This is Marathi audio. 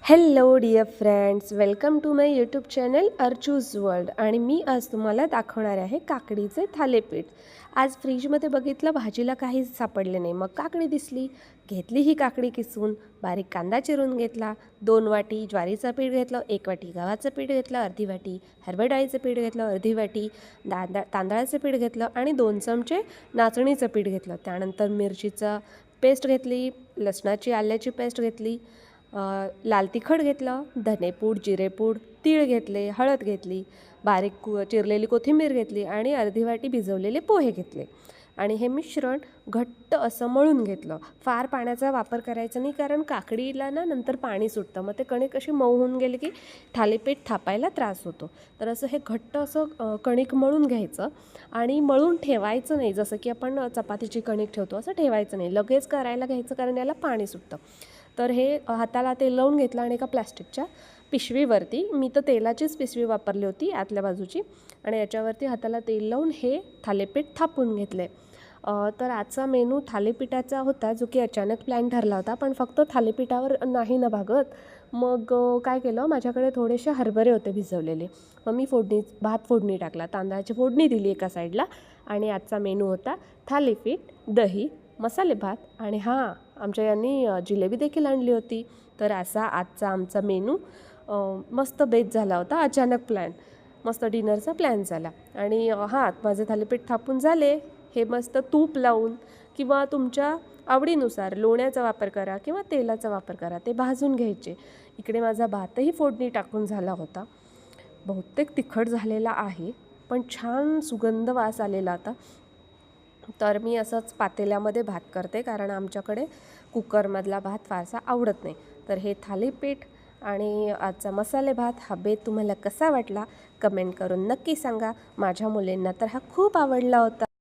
Hello dear friends, welcome to my YouTube channel Archu's world. आणि मी आज तुम्हाला दाखवणार आहे काकडीचे थालीपीठ. आज फ्रीजमध्ये बघितलं, भाजीला काहीच सापडले नाही. मग काकडी दिसली, घेतली ही काकडी किसून, बारीक कांदा चिरून घेतला, 2 वाटी ज्वारीचं पीठ घेतलं, 1 वाटी गव्हाचं पीठ घेतलं, अर्धी वाटी हरभरा डाळीचं पीठ घेतलं, अर्धी वाटी तांदळाचं पीठ घेतलं आणि 2 चमचे नाचणीचं पीठ घेतलं. त्यानंतर मिरचीचं पेस्ट घेतली, लसणाची आल्याची पेस्ट घेतली, लाल तिखट घेतलं, धनेपूड, जिरेपूड, तीळ घेतले, हळद घेतली, बारीक चिरलेली कोथिंबीर घेतली आणि अर्धी वाटी भिजवलेले पोहे घेतले. आणि हे मिश्रण घट्ट असं मळून घेतलं. फार पाण्याचा वापर करायचा नाही, कारण काकडीला ना नंतर पाणी सुटतं. मग ते कणिक अशी मऊ होऊन गेली की थालीपीठ थापायला त्रास होतो. तर असं हे घट्ट असं कणिक मळून घ्यायचं आणि मळून ठेवायचं नाही. जसं की आपण चपातीची कणिक ठेवतो असं ठेवायचं नाही, लगेच करायला घ्यायचं, कारण याला पाणी सुटतं. तर हे हाताला तेल लावून घेतलं आणि एका प्लॅस्टिकच्या पिशवीवरती, मी तर तेलाचीच पिशवी वापरली होती आतल्या बाजूची, आणि याच्यावरती हाताला तेल लावून हे थालीपीठ थापून घेतले. तर आजचा मेनू थालीपीठाचा होता, जो की अचानक प्लॅन ठरला होता. पण फक्त थालीपीठावर नाही ना भागत. मग काय केलं, माझ्याकडे थोडेसे हरभरे होते भिजवलेले. मग मी भात फोडणी टाकला, तांदळाची फोडणी दिली एका साईडला. आणि आजचा मेनू होता थालीपीठ, दही, मसाले भात आणि हां, आमच्या यांनी जिलेबी देखील आणली होती. तर असा आजचा आमचा मेनू मस्त बेत झाला होता. अचानक प्लॅन, मस्त डिनरचा प्लॅन झाला. आणि हां, माझे थालीपीठ थापून झाले. हे मस्त तूप लावून किंवा तुमच्या आवडीनुसार लोण्याचा वापर करा किंवा तेलाचा वापर करा, ते भाजून घ्यायचे. इकडे माझा भातही फोडणी टाकून झाला होता. बहुतेक तिखट झालेला आहे, पण छान सुगंध वास आलेला होता. तर मी असंच पातेल्यामध्ये भात करते, कारण आमच्याकडे कुकरमधला भात फारसा आवडत नाही. तर हे थालीपीठ आणि आजचा मसाले भात, हा बेत तुम्हाला कसा वाटला कमेंट करून नक्की सांगा. माझ्या मुलींना तर हा खूप आवडला होता.